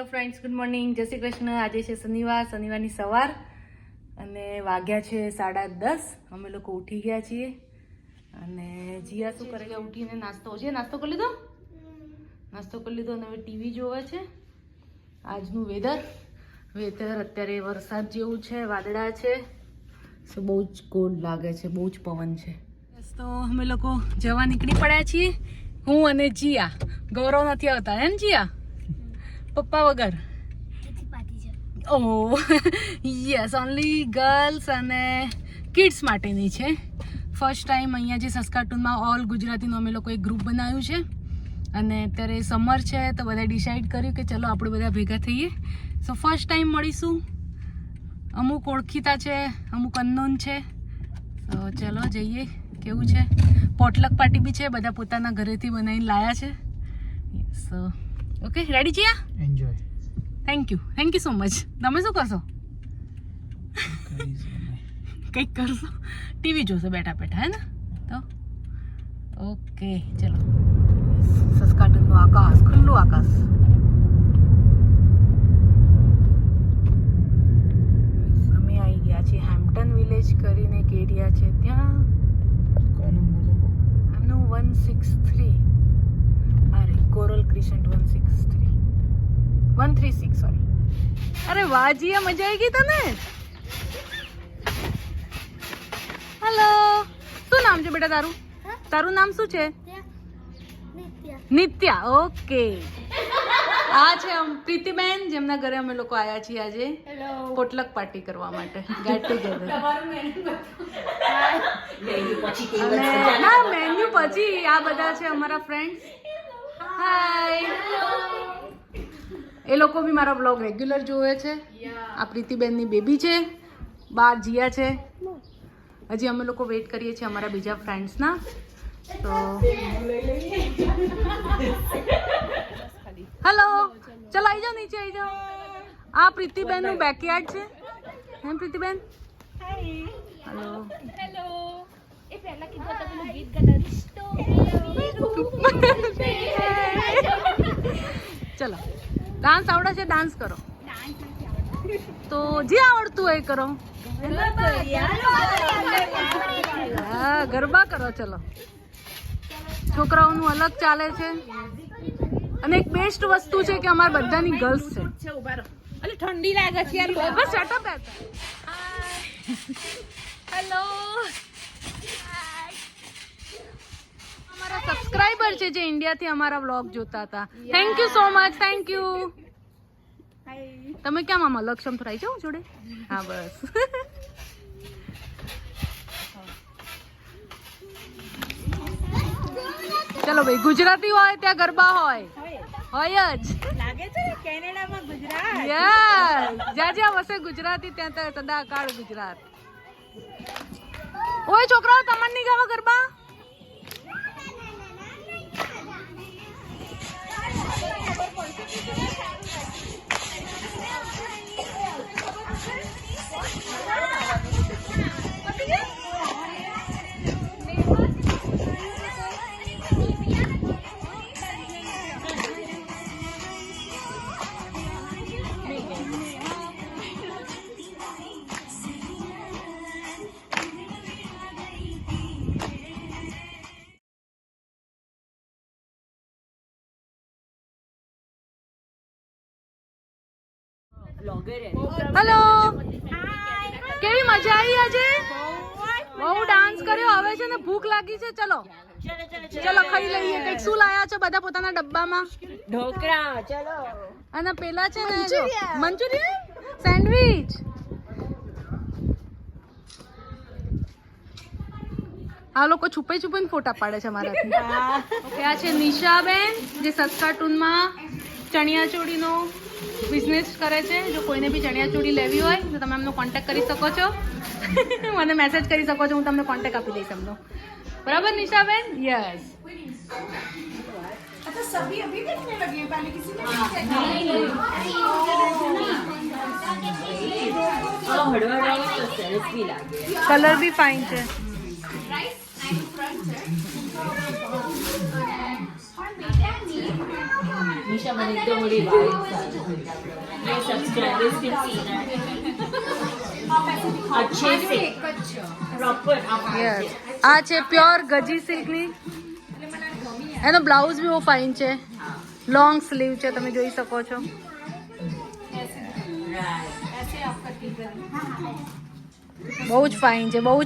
Hello friends, good morning, જય શ્રી કૃષ્ણ. આજે છે શનિવારની સવાર અને વાગ્યા છે 10:30. અમે લોકો ઉઠી ગયા છીએ અને જીયા શું કરે છે? ઉઠીને નાસ્તો કરી લીધો અને હવે ટીવી જોવે છે. આજનું વેધર અત્યારે વરસાદ જેવું છે, વાદળા છે, સો બહુ જ કોલ્ડ લાગે છે, બહુ જ પવન છે. તો અમે લોકો જવા નીકળી પડ્યા છીએ, હું અને જીયા. ગૌરવ નથી આવતા હે ને જીયા? પપ્પા વગર. ઓહ યસ, ઓનલી ગર્લ્સ અને કિડ્સ માટેની છે. ફર્સ્ટ ટાઈમ અહીંયા જે સસ્કાટૂનમાં ઓલ ગુજરાતીનું અમે લોકો એક ગ્રુપ બનાવ્યું છે અને અત્યારે સમર છે તો બધા ડિસાઈડ કર્યું કે ચલો આપણે બધા ભેગા થઈએ. સો ફર્સ્ટ ટાઈમ મળીશું. અમુક ઓળખીતા છે, અમુક અનનોન છે. તો ચલો જઈએ. કેવું છે? પોટલક પાર્ટી બી છે, બધા પોતાના ઘરેથી બનાવીને લાયા છે. સો ઓકે, રેડી છીએ? Enjoy. Thank you so much. તમે શું કરશો? કંઈક કરશો? ટીવી જોશો બેઠા બેઠા, હે ને? તો ઓકે ચલો. સસ્કાટૂનનું આકાશ, ખુલ્લું આકાશ. અમે આવી ગયા છીએ હેમ્પટન વિલેજ કરીને એક એરિયા છે ત્યાં. એમનું 163. અરે કોરલ ક્રિસન્ટ 136 સોરી. અરે વાહ જીયા, મજા આવી ગઈ તને? હેલો, શું નામ છે બેટા તારું? તારું નામ શું છે? નિત્યા. ઓકે. આ છે પ્રીતિબેન, જેમના ઘરે અમે લોકો આવ્યા છીએ આજે પોટલક પાર્ટી કરવા માટે, ગેટ ટુગેધર. ના, મેન્યુ પછી. આ બધા છે અમારા ફ્રેન્ડ્સ. હાય. એ લોકો બી મારા બ્લોગ રેગ્યુલર જોવે છે. આ પ્રીતિબેનની બેબી છે, બાર જીયા છે. હજી અમે લોકો વેઇટ કરીએ છીએ અમારા બીજા ફ્રેન્ડ્સના. તો હેલો, ચલો આવી જાઓ, નીચે આવી જાઓ. આ પ્રીતિબેનનું બેકયાર્ડ છે. એમ પ્રીતિબેન? હેલો. એ પહેલા કીધું તો પેલું ગીત ગાતા રિશ્તો ચલો, ડાન્સ આવડે છે? ડાન્સ કરો. તો જે આવડતું હોય એ કરો. હા, ગરબા કરો. ચલો, છોકરાઓનું અલગ ચાલે છે. અને એક બેસ્ટ વસ્તુ છે કે અમારા બધાની ગર્લ્સ છે. ઠંડી લાગે છે યાર. બસ સેટઅપ. હેલો, અમારા સબસ્ક્રાઇબર છે જે ઇન્ડિયાથી અમારા વ્લોગ જોતા હતા. Thank you so much. Thank you. તમે ક્યાં મામા? લક્ષમ થોડા જાઓ જોડે. હા બસ. ચલો ભાઈ, ગુજરાતી હોય ત્યાં ગરબા હોય જ. લાગે છે કેનેડામાં ગુજરાત. યસ, જ્યાં જ્યાં વસે ગુજરાતી ત્યાં ત્યાં સદાકાળ ગુજરાત. ઓય છોકરાઓ, તમને નહીં ગાવા ગરબા? હેલો, કેવી મજા આવી આજે? બહુ ડાન્સ કર્યો. હવે છે ને ભૂખ લાગી છે. ચલો ખાઈ લઈએ. કંઈક શું લાયા છો બધા પોતાના ડબ્બામાં? ઢોકળા. ચલો. અને પેલા છે ને મંચુરિયન, સેન્ડવિચ. આ લોકો છુપાઈને ફોટા પાડે છે મારાથી. ઓકે, આ છે નિશાબેન જે સસ્કાટૂનમાં ચણિયાચોળીનો બિઝનેસ કરે છે. જો કોઈને બી ચણિયાચોળી લેવી હોય તો તમે એમનો કોન્ટેક્ટ કરી શકો છો. મને મેસેજ કરી શકો છો, હું તમને કોન્ટેક્ટ આપી દઈશ એમનો. બરાબર નિશાબેન? યસ. કલર બી ફાઇન છે. निशा मैंने एकदम बड़ी वाइब्स आ रही है। ये सब्सक्राइबर्स कैन सी दैट अच्छे से प्रॉपर યસ આ છે પ્યોર ગજી સિલ્કની એનો બ્લાઉઝ બી બહુ ફાઇન છે લોંગ સ્લીવ છે તમે જોઈ શકો છો બહુ જ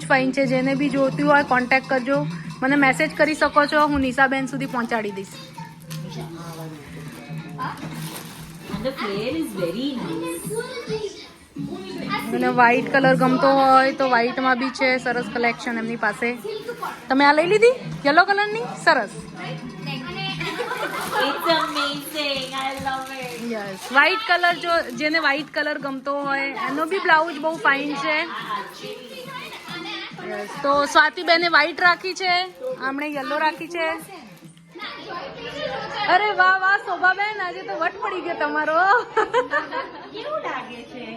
ફાઇન છે જેને બી જોતું હોય કોન્ટેક્ટ કરજો મને મેસેજ કરી શકો છો હું નિશાબેન સુધી પહોંચાડી દઈશ and the flare is very nice. અને વ્હાઈટ કલર ગમતો હોય તો વ્હાઈટમાં બી છે સરસ કલેક્શન એમની પાસે તમે આ લઈ લીધી યલો કલરની સરસ It's amazing. I love it. Yes white colour જો જેને વ્હાઈટ કલર ગમતો હોય એનો બી બ્લાઉઝ બહુ ફાઇન છે યસ તો સ્વાતિબેને વ્હાઈટ રાખી છે આમણે યલો રાખી છે અરે વાહ વાહ શોભાબેન આજે તો વટ પડી ગયો તમારો કેવું લાગે છે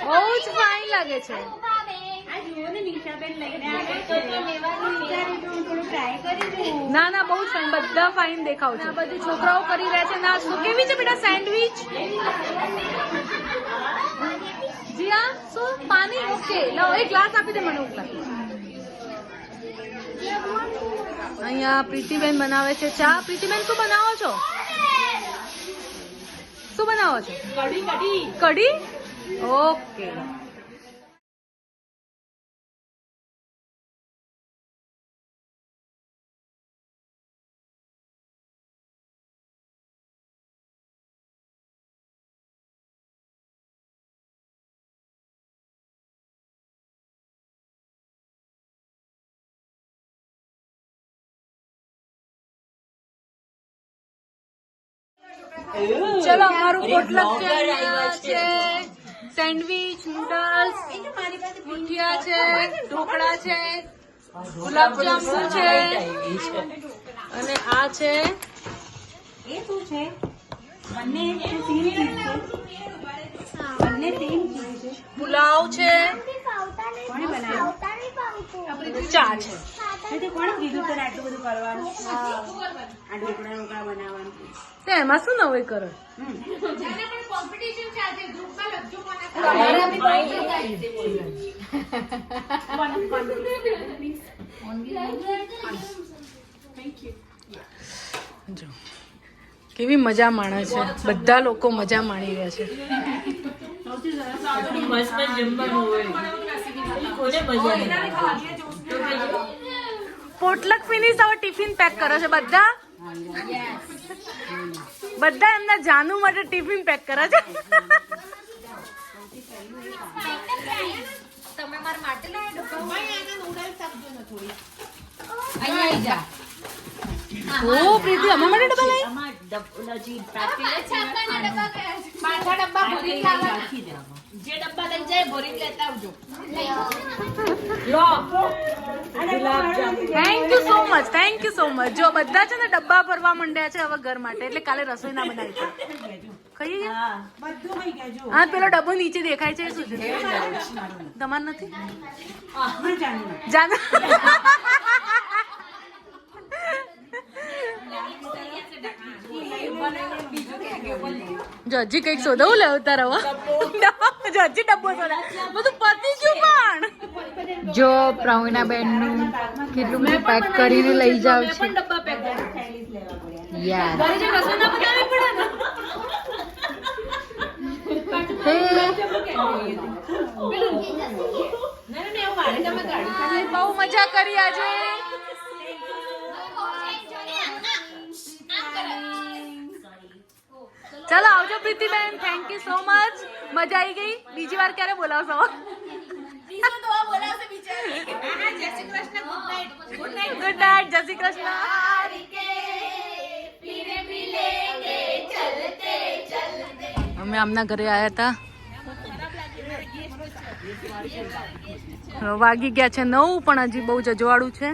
બહુ જ ફાઇન લાગે છે આ જુઓ ને નિશાબેન લઈને આવે તો લેવાનું વિચારી તો હું થોડું ટ્રાય કરી દઉં ના ના બહુ જ ફાઇન બધા ફાઇન દેખાવ છે આ બધું છોકરાઓ કરી રહ્યા છે ના શું કેવી છે બેટા સેન્ડવિચ જીયા શું પાણી ઓકે લાવો એક ગ્લાસ આપી દે મને ઉપલા અહીંયા પ્રીતિબેન બનાવે છે ચા પ્રીતિબેન શું બનાવો છો શું બનાવો છો કઢી ઓકે ચલો અમારું પોટલક છે અહીંયા છે સેન્ડવિચ નૂડલ્સ મુઠિયા છે ઢોકળા છે ગુલાબજાંબુ છે અને આ છે એ શું છે બંને સેમ ચીજ છે બંને સેમ ચીજ છે પુલાવ છે કોણે બનાવ્યું ચા છે તે કોણે કીધું તને આટલું બધું કરવાનું આ ઢોકળા બનાવવાનું તે એમાં શું નવાઈ કરો જો કેવી મજા માણે છે બધા લોકો મજા માણી રહ્યા છે મસ્ત જમવાનું હોય કોને મજા નહીં પોટલક ફિનિશ હવે ટિફિન પેક કરે છે બધા એમના જાનુ માટે ટિફિન પેક કરે છે તમે મારા માટે લાવ્યા ડબ્બા નૂડલ્સ આપજો ને થોડી ઓ પ્રીતિ અમારા માટે ડબ્બા લઈ આમાં ઓલા જે પેકેટ પાછા ડબ્બા ભરીને લાવવાના. રાખી દે આમાં જે ડબ્બા લઈ જાય ભરીને લેતા આવજો થેન્ક યુ સો મચ જો બધા છે ને ડબ્બા ભરવા માંડ્યા છે હવે ઘર માટે એટલે કાલે રસોઈ ના બનાવી ખાઈએ છે બધું ખાઈ ગયા હા પેલો ડબ્બો નીચે દેખાય છે શું છે તમાર નથી જાન જો હજી કઈક શોધવું લે ઉતારો જો હજી ડબ્બો શોધા બધું પતી ગયું પણ જો પ્રવીણાબેન નું કેટલું બધું પેક કરીને લઈ જાવ છે ડબ્બા પેક યાર ઘરે જે રસોઈ ના બનાવવી પડે ને બહુ મજા કરી આજે ચાલો આવજો Pritiben thank you so much મજા આવી ગઈ બીજી વાર ક્યારે બોલાવશો ગુડ નાઇટ જય શ્રી કૃષ્ણ અમે આમના ઘરે આવ્યા હતા વાગી ગયા છે 9 પણ હજી બહુ જ અજવાળું છે